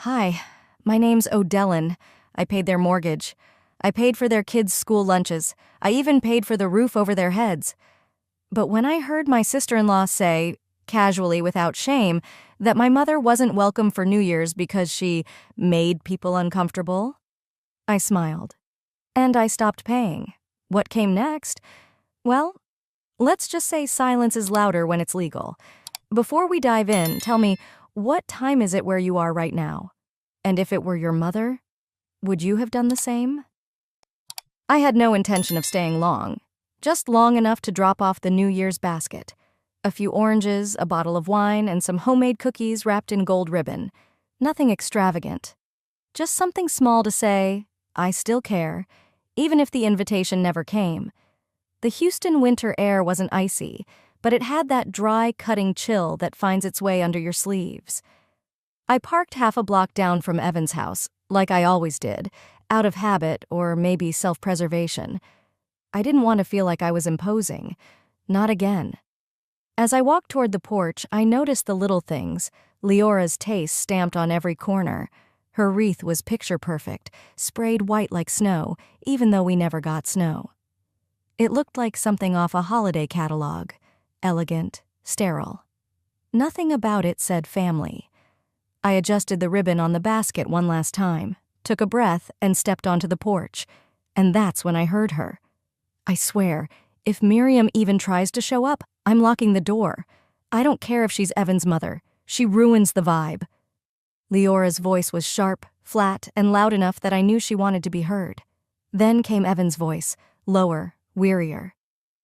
Hi, my name's Odellin. I paid their mortgage. I paid for their kids' school lunches. I even paid for the roof over their heads. But when I heard my sister-in-law say, casually without shame, that my mother wasn't welcome for New Year's because she made people uncomfortable, I smiled. And I stopped paying. What came next? Well, let's just say silence is louder when it's legal. Before we dive in, tell me, what time is it where you are right now? And if it were your mother, would you have done the same? I had no intention of staying long, just long enough to drop off the New Year's basket. A few oranges, a bottle of wine, and some homemade cookies wrapped in gold ribbon. Nothing extravagant. Just something small to say, I still care, even if the invitation never came. The Houston winter air wasn't icy, but it had that dry, cutting chill that finds its way under your sleeves. I parked half a block down from Evan's house, like I always did, out of habit or maybe self-preservation. I didn't want to feel like I was imposing. Not again. As I walked toward the porch, I noticed the little things, Leora's taste stamped on every corner. Her wreath was picture-perfect, sprayed white like snow, even though we never got snow. It looked like something off a holiday catalog. Elegant, sterile. Nothing about it said family. I adjusted the ribbon on the basket one last time, took a breath, and stepped onto the porch. And that's when I heard her. I swear, if Miriam even tries to show up, I'm locking the door. I don't care if she's Evan's mother. She ruins the vibe. Leora's voice was sharp, flat, and loud enough that I knew she wanted to be heard. Then came Evan's voice, lower, wearier.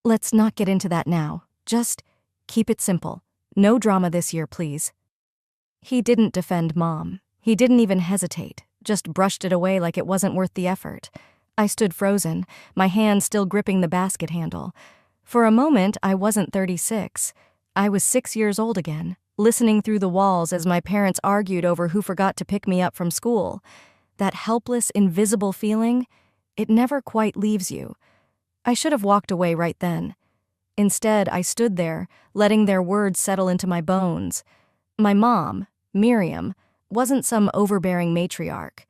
Let's not get into that now. Just keep it simple. No drama this year, please. He didn't defend Mom. He didn't even hesitate, just brushed it away like it wasn't worth the effort. I stood frozen, my hand still gripping the basket handle. For a moment, I wasn't 36. I was 6 years old again, listening through the walls as my parents argued over who forgot to pick me up from school. That helpless, invisible feeling, it never quite leaves you. I should have walked away right then. Instead, I stood there, letting their words settle into my bones. My mom, Miriam, wasn't some overbearing matriarch.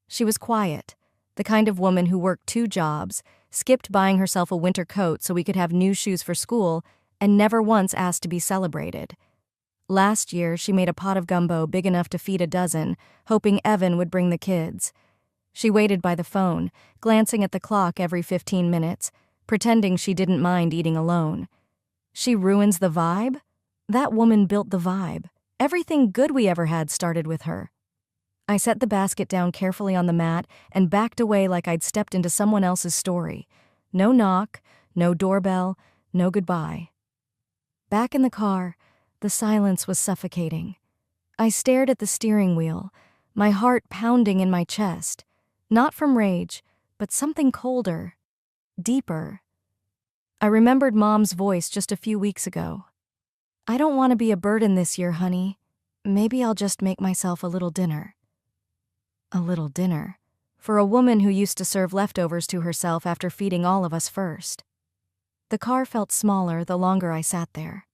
She was quiet, the kind of woman who worked 2 jobs, skipped buying herself a winter coat so we could have new shoes for school, and never once asked to be celebrated. Last year, she made a pot of gumbo big enough to feed a dozen, hoping Evan would bring the kids. She waited by the phone, glancing at the clock every 15 minutes, pretending she didn't mind eating alone. She ruins the vibe? That woman built the vibe. Everything good we ever had started with her. I set the basket down carefully on the mat and backed away like I'd stepped into someone else's story. No knock, no doorbell, no goodbye. Back in the car, the silence was suffocating. I stared at the steering wheel, my heart pounding in my chest, not from rage, but something colder, deeper. I remembered Mom's voice just a few weeks ago. I don't want to be a burden this year, honey. Maybe I'll just make myself a little dinner. A little dinner. For a woman who used to serve leftovers to herself after feeding all of us first. The car felt smaller the longer I sat there.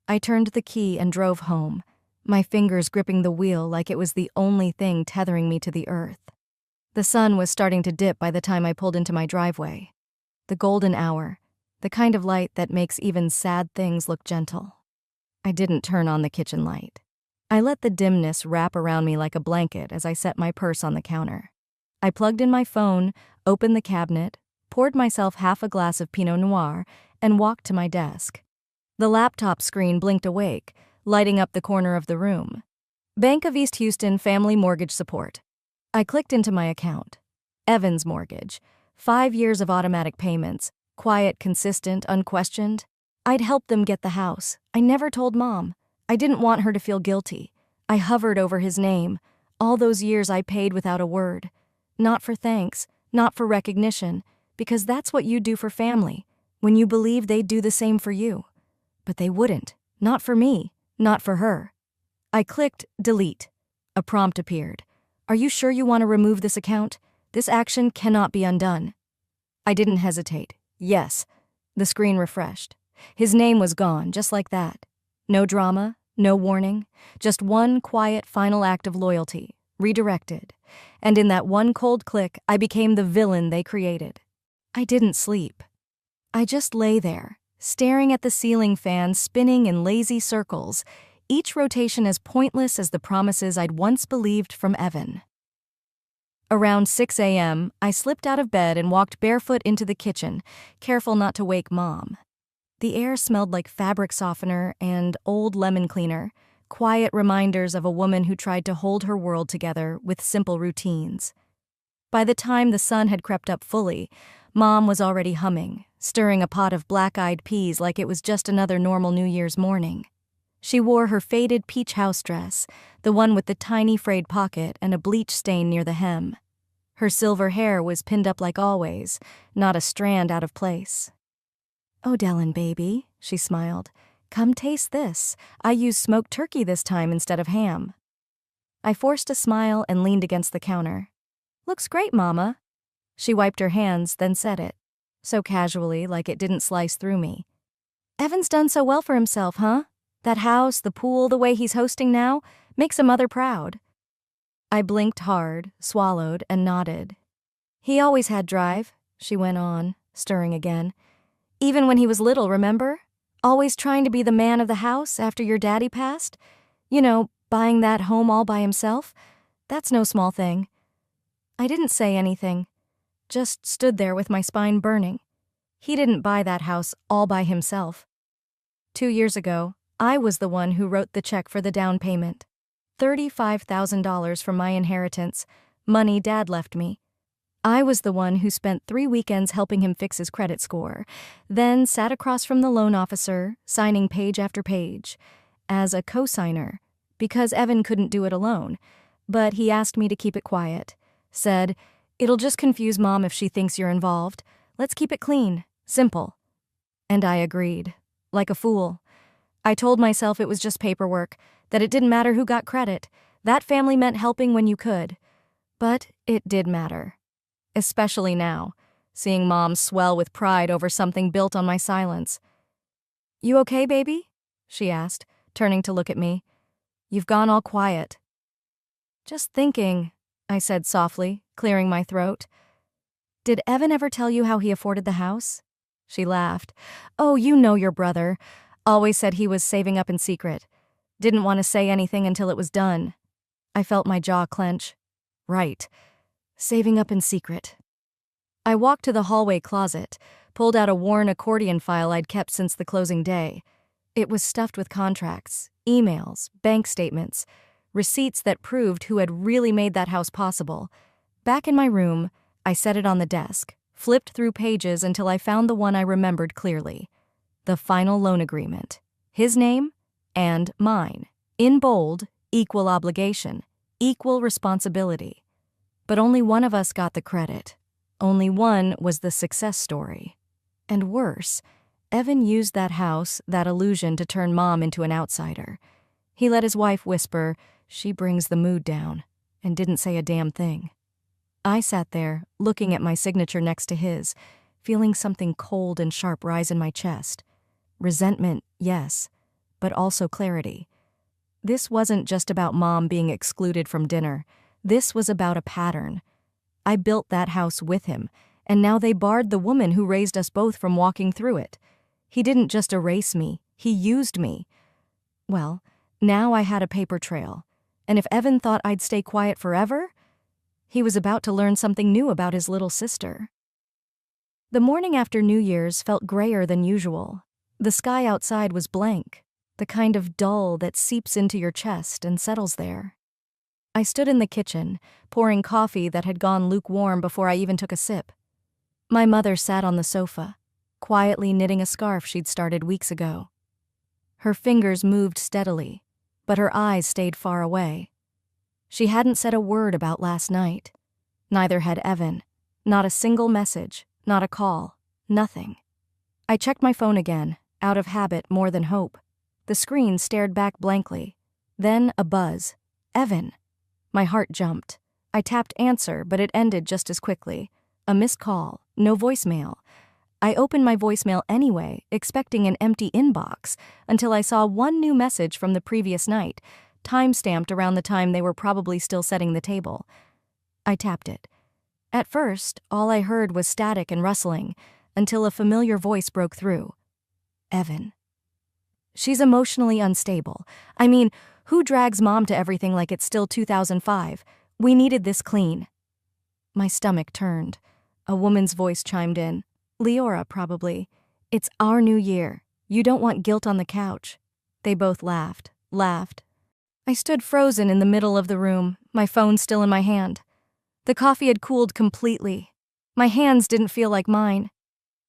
I turned the key and drove home, my fingers gripping the wheel like it was the only thing tethering me to the earth. The sun was starting to dip by the time I pulled into my driveway. The golden hour, the kind of light that makes even sad things look gentle. I didn't turn on the kitchen light. I let the dimness wrap around me like a blanket as I set my purse on the counter. I plugged in my phone, opened the cabinet, poured myself half a glass of Pinot Noir, and walked to my desk. The laptop screen blinked awake, lighting up the corner of the room. Bank of East Houston Family Mortgage Support. I clicked into my account. Evan's mortgage. 5 years of automatic payments. Quiet, consistent, unquestioned. I'd helped them get the house. I never told Mom. I didn't want her to feel guilty. I hovered over his name. All those years I paid without a word. Not for thanks, not for recognition, because that's what you do for family, when you believe they'd do the same for you. But they wouldn't. Not for me. Not for her. I clicked delete. A prompt appeared. Are you sure you want to remove this account? This action cannot be undone. I didn't hesitate. Yes. The screen refreshed. His name was gone, just like that. No drama, no warning, just one quiet final act of loyalty, redirected, and in that one cold click, I became the villain they created. I didn't sleep. I just lay there, staring at the ceiling fan spinning in lazy circles, each rotation as pointless as the promises I'd once believed from Evan. Around 6 a.m., I slipped out of bed and walked barefoot into the kitchen, careful not to wake Mom. The air smelled like fabric softener and old lemon cleaner, quiet reminders of a woman who tried to hold her world together with simple routines. By the time the sun had crept up fully, Mom was already humming, stirring a pot of black-eyed peas like it was just another normal New Year's morning. She wore her faded peach house dress, the one with the tiny frayed pocket and a bleach stain near the hem. Her silver hair was pinned up like always, not a strand out of place. "Oh, Dellen, baby," she smiled. "Come taste this. I used smoked turkey this time instead of ham." I forced a smile and leaned against the counter. "Looks great, Mama." She wiped her hands, then said it, so casually like it didn't slice through me. "Evan's done so well for himself, huh? That house, the pool, the way he's hosting now, makes a mother proud." I blinked hard, swallowed, and nodded. "He always had drive," she went on, stirring again. "Even when he was little, remember? Always trying to be the man of the house after your daddy passed. You know, buying that home all by himself. That's no small thing." I didn't say anything, just stood there with my spine burning. He didn't buy that house all by himself. 2 years ago, I was the one who wrote the check for the down payment. $35,000 from my inheritance, money Dad left me. I was the one who spent 3 weekends helping him fix his credit score, then sat across from the loan officer, signing page after page, as a co-signer, because Evan couldn't do it alone, but he asked me to keep it quiet. Said, "It'll just confuse Mom if she thinks you're involved. Let's keep it clean, simple." And I agreed, like a fool. I told myself it was just paperwork, that it didn't matter who got credit. That family meant helping when you could. But it did matter. Especially now, seeing Mom swell with pride over something built on my silence. "You okay, baby?" she asked, turning to look at me. "You've gone all quiet." "Just thinking," I said softly, clearing my throat. "Did Evan ever tell you how he afforded the house?" She laughed. "Oh, you know your brother. Always said he was saving up in secret. Didn't want to say anything until it was done." I felt my jaw clench. Right. Saving up in secret. I walked to the hallway closet, pulled out a worn accordion file I'd kept since the closing day. It was stuffed with contracts, emails, bank statements, receipts that proved who had really made that house possible. Back in my room, I set it on the desk, flipped through pages until I found the one I remembered clearly. The final loan agreement. His name and mine. In bold, equal obligation, equal responsibility. But only one of us got the credit. Only one was the success story. And worse, Evan used that house, that illusion, to turn Mom into an outsider. He let his wife whisper, "She brings the mood down," and didn't say a damn thing. I sat there, looking at my signature next to his, feeling something cold and sharp rise in my chest. Resentment, yes, but also clarity. This wasn't just about Mom being excluded from dinner. This was about a pattern. I built that house with him, and now they barred the woman who raised us both from walking through it. He didn't just erase me, he used me. Well, now I had a paper trail, and if Evan thought I'd stay quiet forever, he was about to learn something new about his little sister. The morning after New Year's felt grayer than usual. The sky outside was blank, the kind of dull that seeps into your chest and settles there. I stood in the kitchen, pouring coffee that had gone lukewarm before I even took a sip. My mother sat on the sofa, quietly knitting a scarf she'd started weeks ago. Her fingers moved steadily, but her eyes stayed far away. She hadn't said a word about last night. Neither had Evan. Not a single message, not a call, nothing. I checked my phone again, out of habit more than hope. The screen stared back blankly. Then a buzz. Evan. My heart jumped. I tapped answer, but it ended just as quickly. A missed call, no voicemail. I opened my voicemail anyway, expecting an empty inbox, until I saw one new message from the previous night, time-stamped around the time they were probably still setting the table. I tapped it. At first, all I heard was static and rustling, until a familiar voice broke through. Evan. She's emotionally unstable. I mean, who drags mom to everything like it's still 2005? We needed this clean. My stomach turned. A woman's voice chimed in. Leora, probably. It's our new year. You don't want guilt on the couch. They both laughed. I stood frozen in the middle of the room, my phone still in my hand. The coffee had cooled completely. My hands didn't feel like mine.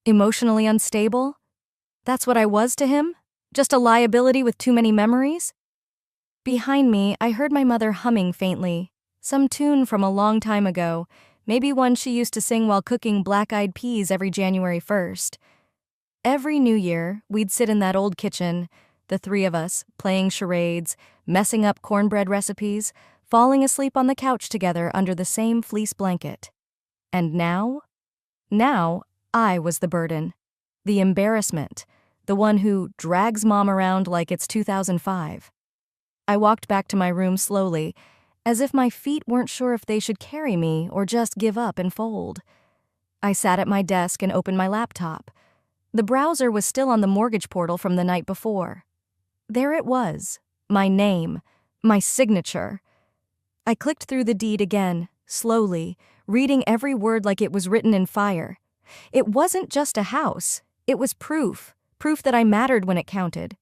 Emotionally unstable? That's what I was to him? Just a liability with too many memories? Behind me, I heard my mother humming faintly, some tune from a long time ago, maybe one she used to sing while cooking black-eyed peas every January 1st. Every New Year, we'd sit in that old kitchen, the three of us, playing charades, messing up cornbread recipes, falling asleep on the couch together under the same fleece blanket. And now? Now, I was the burden, the embarrassment, the one who drags mom around like it's 2005. I walked back to my room slowly, as if my feet weren't sure if they should carry me or just give up and fold. I sat at my desk and opened my laptop. The browser was still on the mortgage portal from the night before. There it was, my name, my signature. I clicked through the deed again, slowly, reading every word like it was written in fire. It wasn't just a house, it was proof that I mattered when it counted.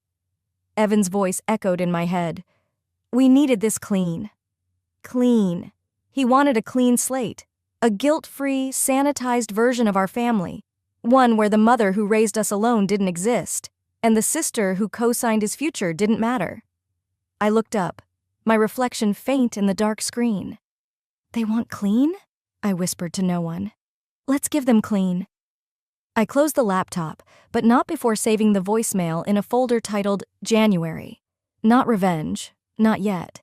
Evan's voice echoed in my head. We needed this clean. Clean. He wanted a clean slate, a guilt-free, sanitized version of our family, one where the mother who raised us alone didn't exist, and the sister who co-signed his future didn't matter. I looked up, my reflection faint in the dark screen. They want clean? I whispered to no one. Let's give them clean. I closed the laptop, but not before saving the voicemail in a folder titled January. Not revenge, not yet.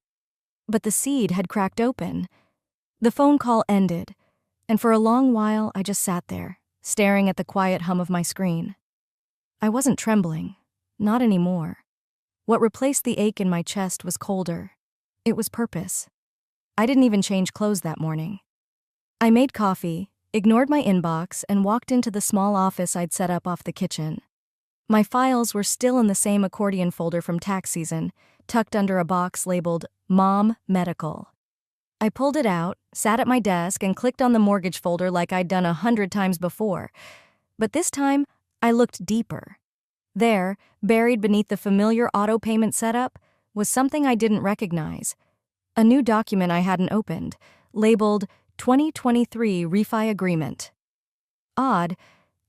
But the seed had cracked open. The phone call ended, and for a long while I just sat there, staring at the quiet hum of my screen. I wasn't trembling, not anymore. What replaced the ache in my chest was colder. It was purpose. I didn't even change clothes that morning. I made coffee, ignored my inbox, and walked into the small office I'd set up off the kitchen. My files were still in the same accordion folder from tax season, tucked under a box labeled Mom Medical. I pulled it out, sat at my desk, and clicked on the mortgage folder like I'd done 100 times before. But this time, I looked deeper. There, buried beneath the familiar auto payment setup, was something I didn't recognize. A new document I hadn't opened, labeled 2023 Refi Agreement. Odd,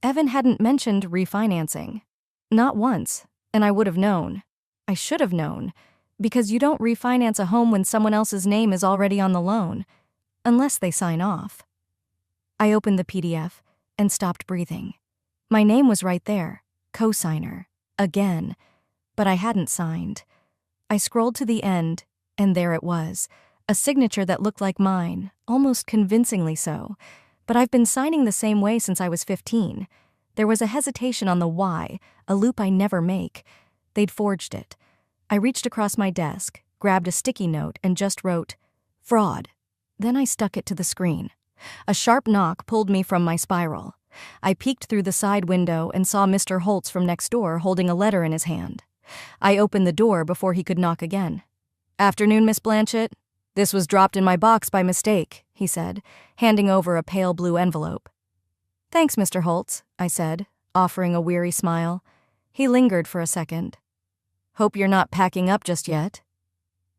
Evan hadn't mentioned refinancing. Not once, and I would have known. I should have known, because you don't refinance a home when someone else's name is already on the loan, unless they sign off. I opened the PDF and stopped breathing. My name was right there, co-signer, again, but I hadn't signed. I scrolled to the end, and there it was, a signature that looked like mine, almost convincingly so. But I've been signing the same way since I was 15. There was a hesitation on the Y, a loop I never make. They'd forged it. I reached across my desk, grabbed a sticky note, and just wrote, fraud. Then I stuck it to the screen. A sharp knock pulled me from my spiral. I peeked through the side window and saw Mr. Holtz from next door holding a letter in his hand. I opened the door before he could knock again. Afternoon, Miss Blanchett. This was dropped in my box by mistake, he said, handing over a pale blue envelope. Thanks, Mr. Holtz, I said, offering a weary smile. He lingered for a second. Hope you're not packing up just yet.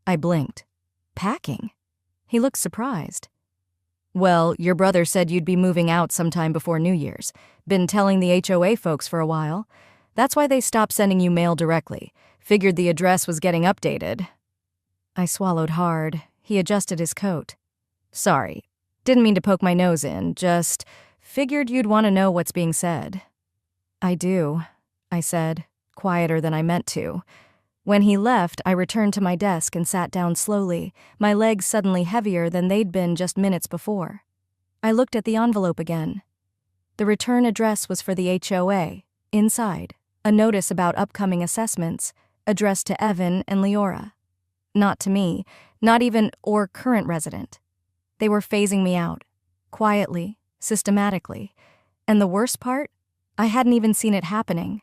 I blinked. Packing? He looked surprised. Well, your brother said you'd be moving out sometime before New Year's. Been telling the HOA folks for a while. That's why they stopped sending you mail directly. Figured the address was getting updated. I swallowed hard. He adjusted his coat. Sorry. Didn't mean to poke my nose in. Just figured you'd want to know what's being said. I do, I said, quieter than I meant to. When he left, I returned to my desk and sat down slowly, my legs suddenly heavier than they'd been just minutes before. I looked at the envelope again. The return address was for the HOA. Inside, a notice about upcoming assessments, addressed to Evan and Leora. Not to me, not even or current resident. They were phasing me out, quietly, systematically. And the worst part? I hadn't even seen it happening.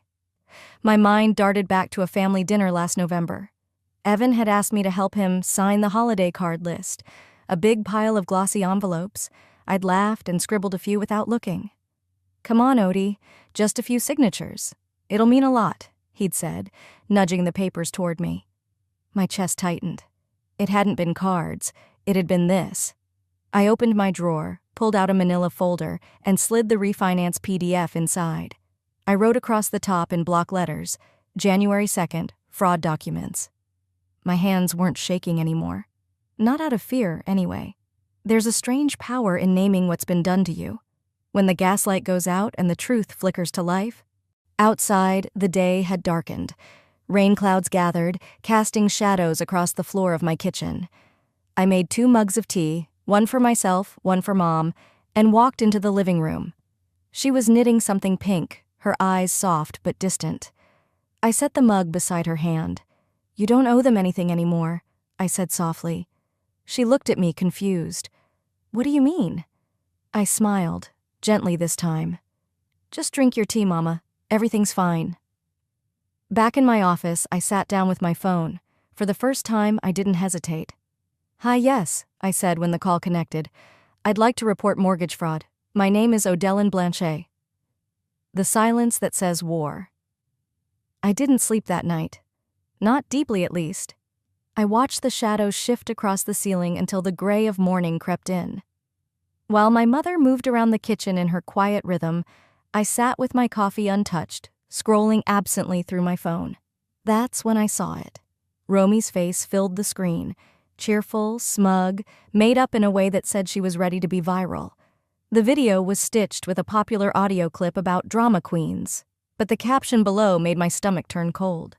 My mind darted back to a family dinner last November. Evan had asked me to help him sign the holiday card list, a big pile of glossy envelopes. I'd laughed and scribbled a few without looking. "Come on, Odie, just a few signatures. It'll mean a lot," he'd said, nudging the papers toward me. My chest tightened. It hadn't been cards, it had been this. I opened my drawer, pulled out a manila folder, and slid the refinance PDF inside. I wrote across the top in block letters, January 2nd, fraud documents. My hands weren't shaking anymore. Not out of fear, anyway. There's a strange power in naming what's been done to you. When the gaslight goes out and the truth flickers to life. Outside, the day had darkened. Rain clouds gathered, casting shadows across the floor of my kitchen. I made 2 mugs of tea, one for myself, one for Mom, and walked into the living room. She was knitting something pink, her eyes soft but distant. I set the mug beside her hand. "You don't owe them anything anymore," I said softly. She looked at me, confused. "What do you mean?" I smiled, gently this time. "Just drink your tea, Mama. Everything's fine." Back in my office, I sat down with my phone. For the first time, I didn't hesitate. "Hi, yes," I said when the call connected. "I'd like to report mortgage fraud. My name is Odellyn Blanchet." The silence that says war. I didn't sleep that night. Not deeply, at least. I watched the shadows shift across the ceiling until the gray of morning crept in. While my mother moved around the kitchen in her quiet rhythm, I sat with my coffee untouched, scrolling absently through my phone. That's when I saw it. Romy's face filled the screen, cheerful, smug, made up in a way that said she was ready to be viral. The video was stitched with a popular audio clip about drama queens, but the caption below made my stomach turn cold.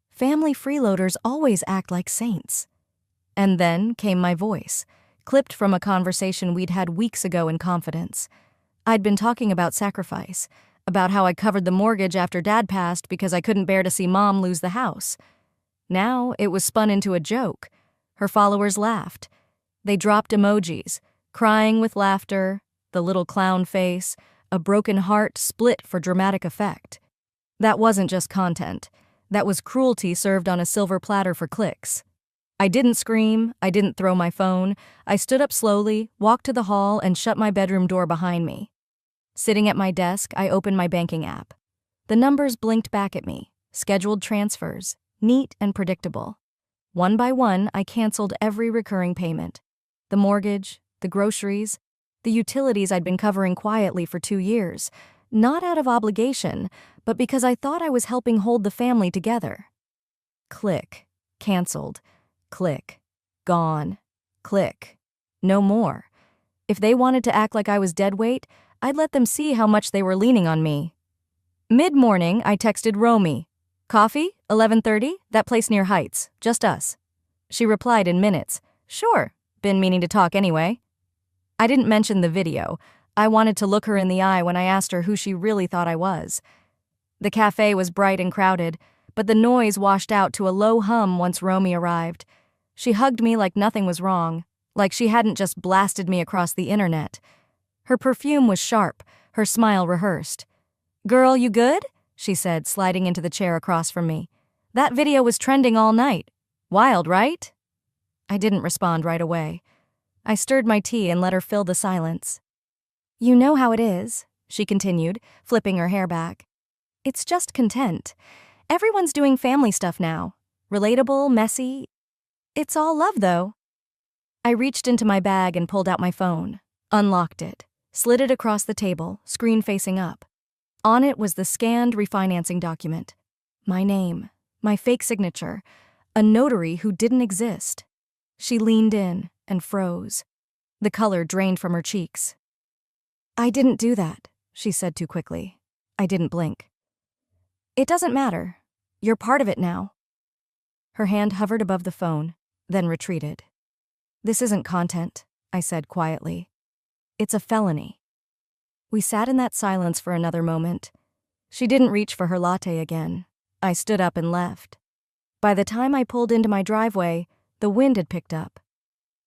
Family freeloaders always act like saints. And then came my voice, clipped from a conversation we'd had weeks ago in confidence. I'd been talking about sacrifice, about how I covered the mortgage after Dad passed because I couldn't bear to see Mom lose the house. Now it was spun into a joke. Her followers laughed. They dropped emojis, crying with laughter, the little clown face, a broken heart split for dramatic effect. That wasn't just content. That was cruelty served on a silver platter for clicks. I didn't scream, I didn't throw my phone. I stood up slowly, walked to the hall, and shut my bedroom door behind me. Sitting at my desk, I opened my banking app. The numbers blinked back at me, scheduled transfers, neat and predictable. One by one, I canceled every recurring payment. The mortgage, the groceries, the utilities I'd been covering quietly for 2 years, not out of obligation, but because I thought I was helping hold the family together. Click. Canceled. Click. Gone. Click. No more. If they wanted to act like I was dead weight, I'd let them see how much they were leaning on me. Mid-morning, I texted Romy. "Coffee? 11:30? That place near Heights. Just us." She replied in minutes. "Sure. Been meaning to talk anyway." I didn't mention the video. I wanted to look her in the eye when I asked her who she really thought I was. The cafe was bright and crowded, but the noise washed out to a low hum once Romy arrived. She hugged me like nothing was wrong, like she hadn't just blasted me across the internet. Her perfume was sharp, her smile rehearsed. "Girl, you good?" she said, sliding into the chair across from me. "That video was trending all night. Wild, right?" I didn't respond right away. I stirred my tea and let her fill the silence. "You know how it is," she continued, flipping her hair back. "It's just content. Everyone's doing family stuff now. Relatable, messy. It's all love, though." I reached into my bag and pulled out my phone, unlocked it, slid it across the table, screen facing up. On it was the scanned refinancing document. My name, my fake signature, a notary who didn't exist. She leaned in and froze. The color drained from her cheeks. "I didn't do that," she said too quickly. I didn't blink. "It doesn't matter. You're part of it now." Her hand hovered above the phone, then retreated. "This isn't content," I said quietly. "It's a felony." We sat in that silence for another moment. She didn't reach for her latte again. I stood up and left. By the time I pulled into my driveway, The wind had picked up.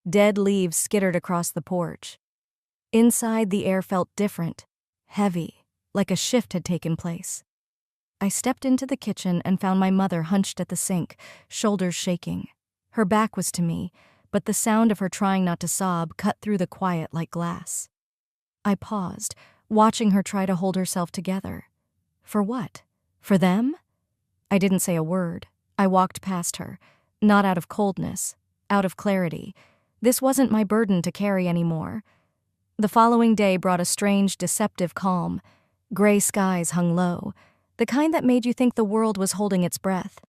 Dead leaves skittered across the porch. Inside, the air felt different, heavy, like a shift had taken place. I stepped into the kitchen and found my mother hunched at the sink, shoulders shaking. Her back was to me, but the sound of her trying not to sob cut through the quiet like glass. I paused, watching her try to hold herself together. For what? For them? I didn't say a word. I walked past her, not out of coldness, out of clarity. This wasn't my burden to carry anymore. The following day brought a strange, deceptive calm. Gray skies hung low, the kind that made you think the world was holding its breath.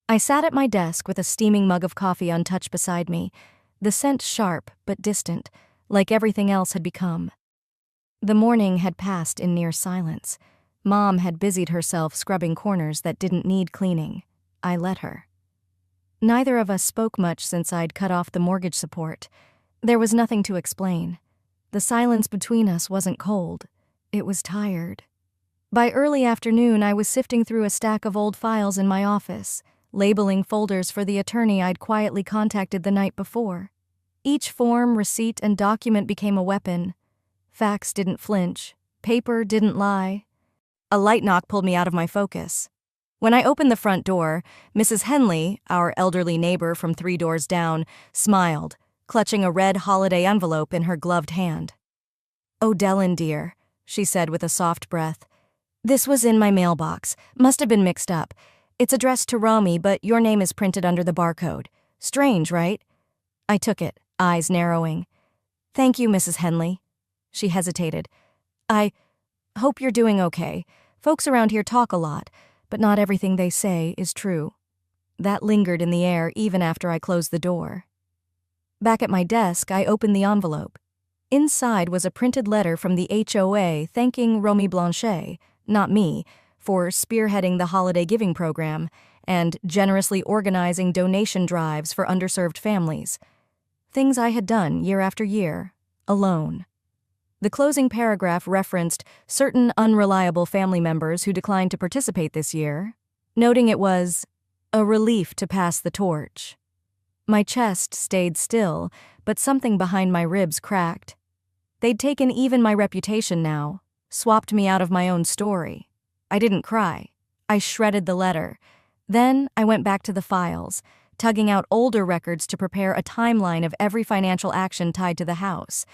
I sat at my desk with a steaming mug of coffee untouched beside me, the scent sharp but distant, like everything else had become. The morning had passed in near silence. Mom had busied herself scrubbing corners that didn't need cleaning. I let her. Neither of us spoke much since I'd cut off the mortgage support. There was nothing to explain. The silence between us wasn't cold. It was tired. By early afternoon, I was sifting through a stack of old files in my office, labeling folders for the attorney I'd quietly contacted the night before. Each form, receipt, and document became a weapon. Facts didn't flinch. Paper didn't lie. A light knock pulled me out of my focus. When I opened the front door, Mrs. Henley, our elderly neighbor from 3 doors down, smiled, clutching a red holiday envelope in her gloved hand. "Oh, Dellen, dear," she said with a soft breath. "This was in my mailbox. Must have been mixed up. It's addressed to Romy, but your name is printed under the barcode. Strange, right?" I took it, eyes narrowing. "Thank you, Mrs. Henley." She hesitated. "I hope you're doing okay. Folks around here talk a lot, but not everything they say is true." That lingered in the air even after I closed the door. Back at my desk, I opened the envelope. Inside was a printed letter from the HOA thanking Romy Blanchet, not me, for spearheading the holiday giving program and generously organizing donation drives for underserved families. Things I had done year after year, alone. The closing paragraph referenced certain unreliable family members who declined to participate this year, noting it was a relief to pass the torch. My chest stayed still, but something behind my ribs cracked. They'd taken even my reputation now, swapped me out of my own story. I didn't cry. I shredded the letter. Then I went back to the files, tugging out older records to prepare a timeline of every financial action tied to the house.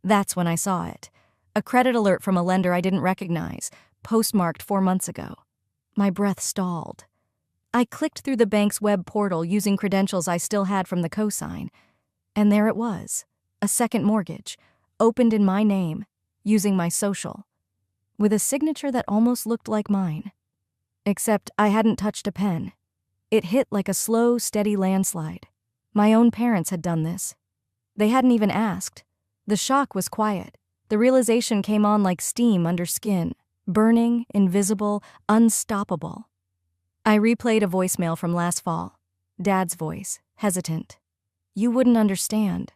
That's when I saw it. A credit alert from a lender I didn't recognize, postmarked 4 months ago. My breath stalled. I clicked through the bank's web portal using credentials I still had from the cosign. And there it was, a second mortgage, opened in my name, using my social, with a signature that almost looked like mine. Except I hadn't touched a pen. It hit like a slow, steady landslide. My own parents had done this. They hadn't even asked. The shock was quiet. The realization came on like steam under skin, burning, invisible, unstoppable. I replayed a voicemail from last fall. Dad's voice, hesitant. "You wouldn't understand.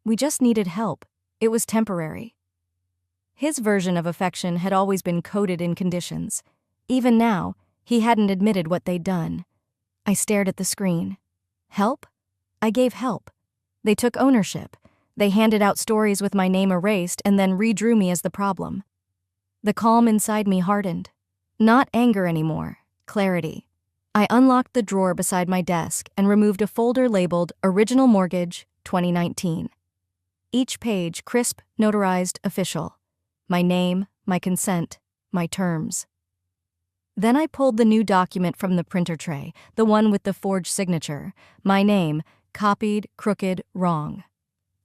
We just needed help. It was temporary." His version of affection had always been coded in conditions. Even now, he hadn't admitted what they'd done. I stared at the screen. Help? I gave help. They took ownership. They handed out stories with my name erased and then redrew me as the problem. The calm inside me hardened. Not anger anymore, clarity. I unlocked the drawer beside my desk and removed a folder labeled Original Mortgage 2019. Each page crisp, notarized, official. My name, my consent, my terms. Then I pulled the new document from the printer tray, the one with the forged signature. My name, copied, crooked, wrong.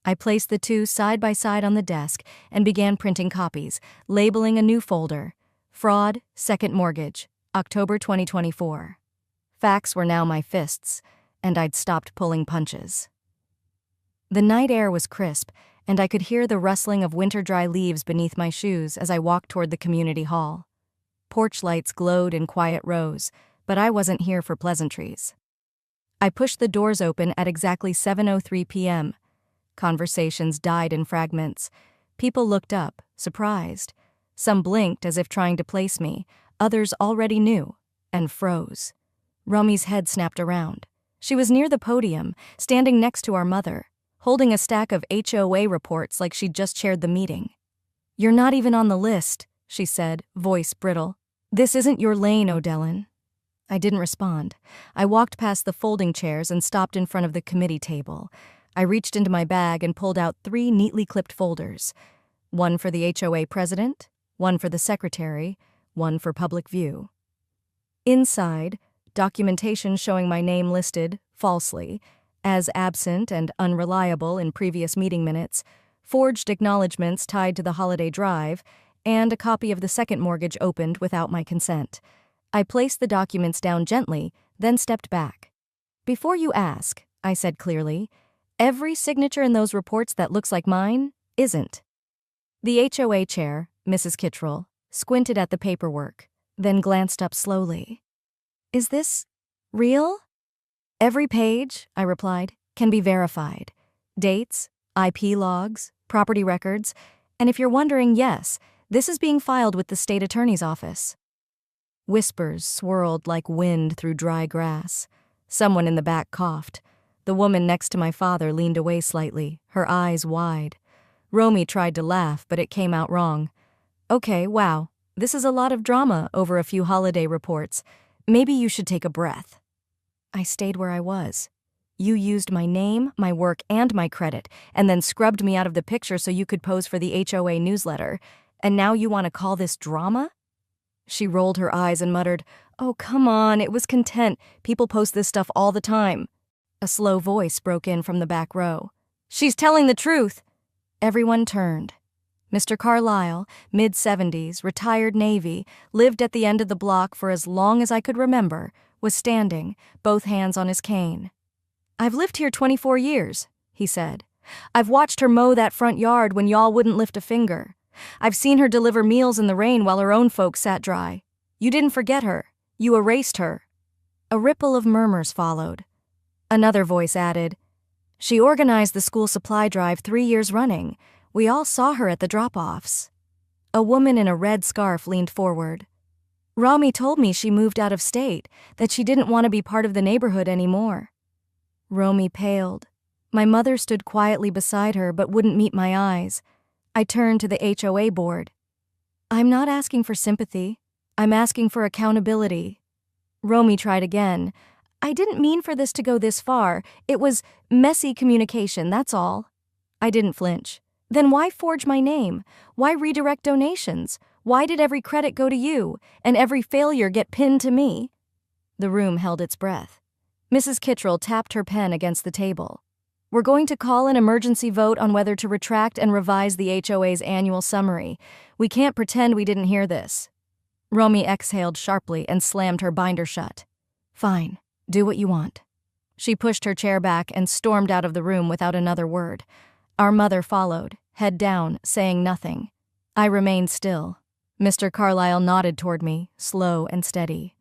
I placed the two side by side on the desk and began printing copies, labeling a new folder. Fraud, Second Mortgage, October 2024. Facts were now my fists, and I'd stopped pulling punches. The night air was crisp, and I could hear the rustling of winter-dry leaves beneath my shoes as I walked toward the community hall. Porch lights glowed in quiet rows, but I wasn't here for pleasantries. I pushed the doors open at exactly 7:03 p.m. Conversations died in fragments. People looked up, surprised. Some blinked as if trying to place me. Others already knew, and froze. Romy's head snapped around. She was near the podium, standing next to our mother, holding a stack of HOA reports like she'd just chaired the meeting. "You're not even on the list," she said, voice brittle. "This isn't your lane, O'Dellin." I didn't respond. I walked past the folding chairs and stopped in front of the committee table. I reached into my bag and pulled out 3 neatly clipped folders. One for the HOA president, one for the secretary, one for public view. Inside, documentation showing my name listed, falsely, as absent and unreliable in previous meeting minutes, forged acknowledgments tied to the holiday drive, and a copy of the second mortgage opened without my consent. I placed the documents down gently, then stepped back. "Before you ask," I said clearly, "every signature in those reports that looks like mine isn't." The HOA chair, Mrs. Kittrell, squinted at the paperwork, then glanced up slowly. "Is this real?" "Every page," I replied, "can be verified. Dates, IP logs, property records, and if you're wondering, yes, this is being filed with the state attorney's office." Whispers swirled like wind through dry grass. Someone in the back coughed. The woman next to my father leaned away slightly, her eyes wide. Romy tried to laugh, but it came out wrong. "Okay, wow, this is a lot of drama over a few holiday reports. Maybe you should take a breath." I stayed where I was. "You used my name, my work, and my credit, and then scrubbed me out of the picture so you could pose for the HOA newsletter. And now you want to call this drama?" She rolled her eyes and muttered, "Oh, come on, it was content. People post this stuff all the time." A slow voice broke in from the back row. "She's telling the truth." Everyone turned. Mr. Carlisle, mid-70s, retired Navy, lived at the end of the block for as long as I could remember, was standing, both hands on his cane. "I've lived here 24 years, he said. "I've watched her mow that front yard when y'all wouldn't lift a finger. I've seen her deliver meals in the rain while her own folks sat dry. You didn't forget her. You erased her." A ripple of murmurs followed. Another voice added, "She organized the school supply drive 3 years running. We all saw her at the drop-offs." A woman in a red scarf leaned forward. "Romy told me she moved out of state, that she didn't want to be part of the neighborhood anymore." Romy paled. My mother stood quietly beside her but wouldn't meet my eyes. I turned to the HOA board. "I'm not asking for sympathy. I'm asking for accountability." Romy tried again. "I didn't mean for this to go this far. It was messy communication, that's all." I didn't flinch. "Then why forge my name? Why redirect donations? Why did every credit go to you, and every failure get pinned to me?" The room held its breath. Mrs. Kittrell tapped her pen against the table. "We're going to call an emergency vote on whether to retract and revise the HOA's annual summary. We can't pretend we didn't hear this." Romy exhaled sharply and slammed her binder shut. "Fine, do what you want." She pushed her chair back and stormed out of the room without another word. Our mother followed, head down, saying nothing. I remained still. Mr. Carlisle nodded toward me, slow and steady.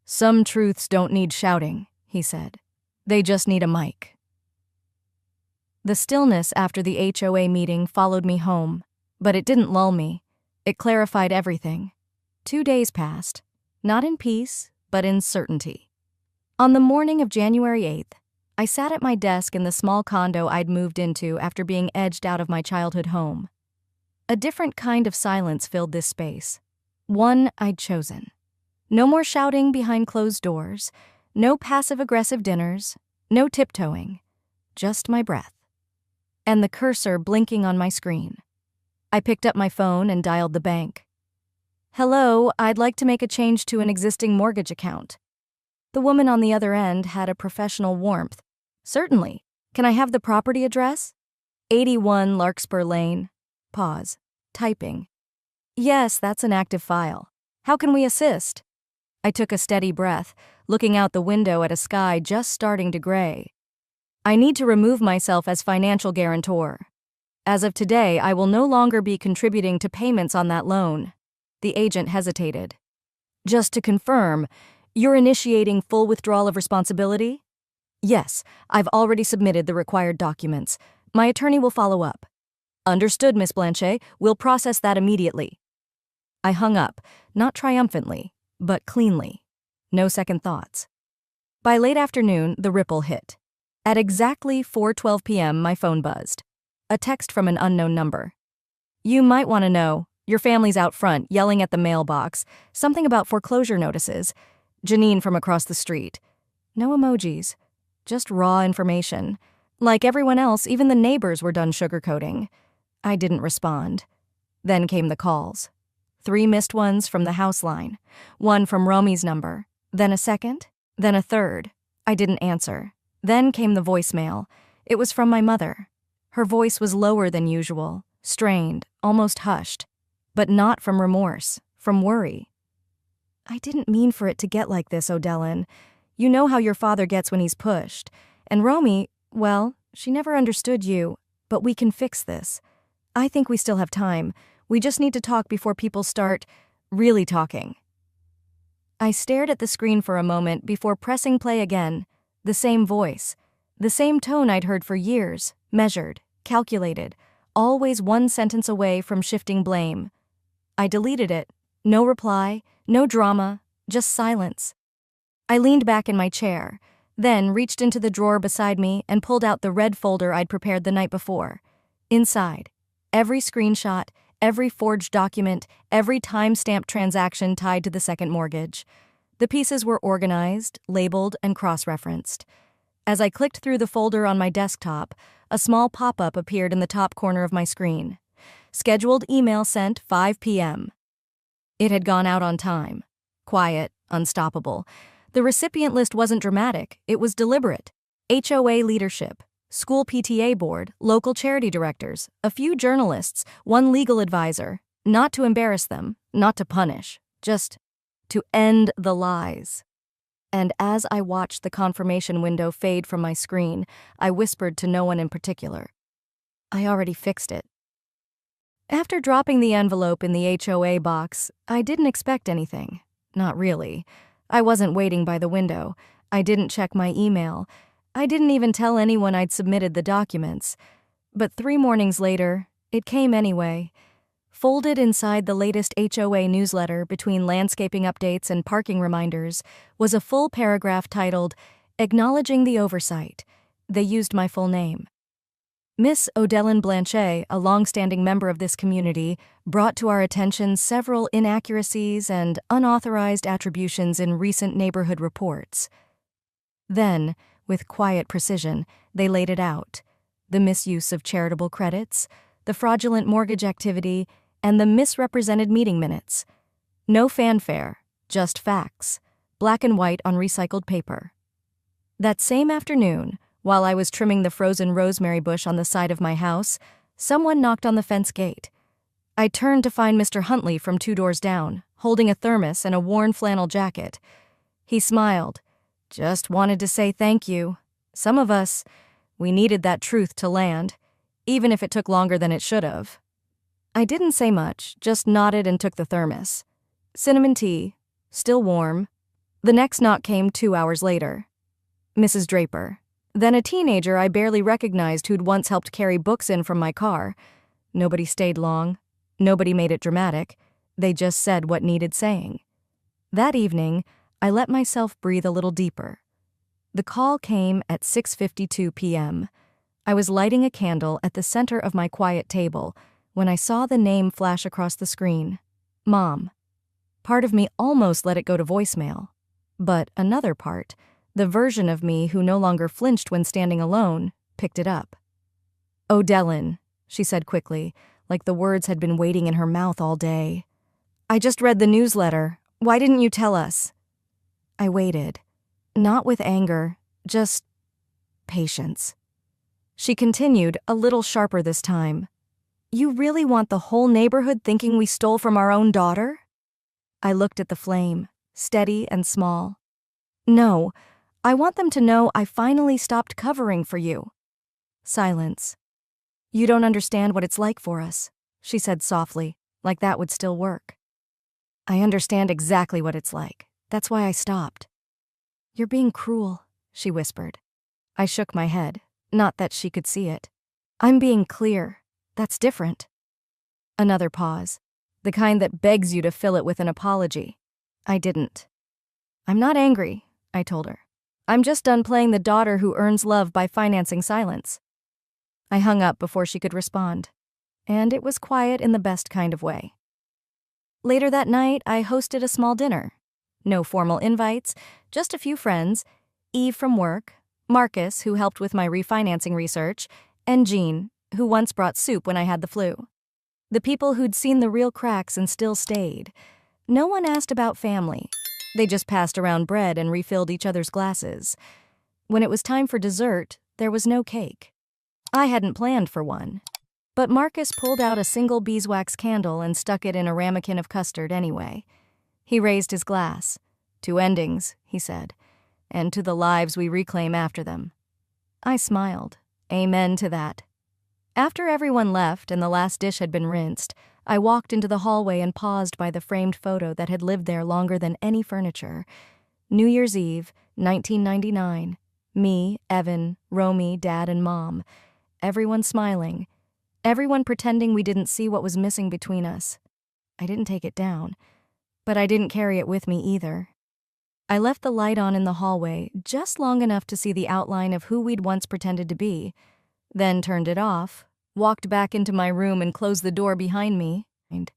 "Some truths don't need shouting," he said. "They just need a mic." The stillness after the HOA meeting followed me home, but it didn't lull me. It clarified everything. 2 days passed, not in peace, but in certainty. On the morning of January 8th, I sat at my desk in the small condo I'd moved into after being edged out of my childhood home. A different kind of silence filled this space, one I'd chosen. No more shouting behind closed doors, no passive-aggressive dinners, no tiptoeing, just my breath. And the cursor blinking on my screen. I picked up my phone and dialed the bank. "Hello, I'd like to make a change to an existing mortgage account." The woman on the other end had a professional warmth. "Certainly. Can I have the property address?" 81 Larkspur Lane. Pause. Typing. "Yes, that's an active file. How can we assist?" I took a steady breath, looking out the window at a sky just starting to gray. "I need to remove myself as financial guarantor. As of today, I will no longer be contributing to payments on that loan." The agent hesitated. "Just to confirm, you're initiating full withdrawal of responsibility?" "Yes, I've already submitted the required documents. My attorney will follow up." "Understood, Miss Blanchet. We'll process that immediately." I hung up, not triumphantly, but cleanly. No second thoughts. By late afternoon, the ripple hit. At exactly 4:12 p.m., my phone buzzed. A text from an unknown number. "You might want to know. Your family's out front, yelling at the mailbox. Something about foreclosure notices. Janine from across the street." No emojis. Just raw information. Like everyone else, even the neighbors were done sugarcoating. I didn't respond. Then came the calls. 3 missed ones from the house line. 1 from Romy's number. Then a second. Then a third. I didn't answer. Then came the voicemail. It was from my mother. Her voice was lower than usual, strained, almost hushed. But not from remorse, from worry. "I didn't mean for it to get like this, O'Dellin. You know how your father gets when he's pushed. And Romy, well, she never understood you, but we can fix this. I think we still have time. We just need to talk before people start really talking." I stared at the screen for a moment before pressing play again. The same voice. The same tone I'd heard for years, measured, calculated, always one sentence away from shifting blame. I deleted it. No reply, no drama, just silence. I leaned back in my chair, then reached into the drawer beside me and pulled out the red folder I'd prepared the night before. Inside, every screenshot, every forged document, every time-stamped transaction tied to the second mortgage. The pieces were organized, labeled, and cross-referenced. As I clicked through the folder on my desktop, a small pop-up appeared in the top corner of my screen. Scheduled email sent 5 p.m. It had gone out on time. Quiet, unstoppable. The recipient list wasn't dramatic, it was deliberate. HOA leadership, school PTA board, local charity directors, a few journalists, 1 legal advisor. Not to embarrass them, not to punish, just to end the lies. And as I watched the confirmation window fade from my screen, I whispered to no one in particular. I already fixed it. After dropping the envelope in the HOA box, I didn't expect anything. Not really. I wasn't waiting by the window. I didn't check my email. I didn't even tell anyone I'd submitted the documents. But 3 mornings later, it came anyway. Folded inside the latest HOA newsletter between landscaping updates and parking reminders was a full paragraph titled, "Acknowledging the Oversight." They used my full name. Miss O'Dellin Blanchet, a long-standing member of this community, brought to our attention several inaccuracies and unauthorized attributions in recent neighborhood reports. Then, with quiet precision, they laid it out. The misuse of charitable credits, the fraudulent mortgage activity, and the misrepresented meeting minutes. No fanfare, just facts, black and white on recycled paper. That same afternoon, while I was trimming the frozen rosemary bush on the side of my house, someone knocked on the fence gate. I turned to find Mr. Huntley from 2 doors down, holding a thermos and a worn flannel jacket. He smiled. "Just wanted to say thank you. Some of us, we needed that truth to land, even if it took longer than it should have." I didn't say much, just nodded and took the thermos. Cinnamon tea, still warm. The next knock came 2 hours later. Mrs. Draper. Then a teenager I barely recognized who'd once helped carry books in from my car. Nobody stayed long. Nobody made it dramatic. They just said what needed saying. That evening, I let myself breathe a little deeper. The call came at 6:52 p.m. I was lighting a candle at the center of my quiet table when I saw the name flash across the screen. Mom. Part of me almost let it go to voicemail. But another part, the version of me who no longer flinched when standing alone, picked it up. "O'Dellin," she said quickly, like the words had been waiting in her mouth all day. "I just read the newsletter. Why didn't you tell us?" I waited. Not with anger, just patience. She continued, a little sharper this time. "You really want the whole neighborhood thinking we stole from our own daughter?" I looked at the flame, steady and small. "No. I want them to know I finally stopped covering for you." Silence. "You don't understand what it's like for us," she said softly, like that would still work. "I understand exactly what it's like. That's why I stopped." "You're being cruel," she whispered. I shook my head, not that she could see it. "I'm being clear. That's different." Another pause, the kind that begs you to fill it with an apology. I didn't. "I'm not angry," I told her. I'm just done playing the daughter who earns love by financing silence. I hung up before she could respond, and it was quiet in the best kind of way. Later that night, I hosted a small dinner. No formal invites, just a few friends, Eve from work, Marcus, who helped with my refinancing research, and Jean, who once brought soup when I had the flu. The people who'd seen the real cracks and still stayed. No one asked about family. They just passed around bread and refilled each other's glasses. When it was time for dessert, there was no cake. I hadn't planned for one. But Marcus pulled out a single beeswax candle and stuck it in a ramekin of custard anyway. He raised his glass. To endings, he said, and to the lives we reclaim after them. I smiled. Amen to that. After everyone left and the last dish had been rinsed, I walked into the hallway and paused by the framed photo that had lived there longer than any furniture. New Year's Eve, 1999. Me, Evan, Romy, Dad, and Mom. Everyone smiling. Everyone pretending we didn't see what was missing between us. I didn't take it down, but I didn't carry it with me either. I left the light on in the hallway just long enough to see the outline of who we'd once pretended to be, then turned it off, walked back into my room and closed the door behind me, and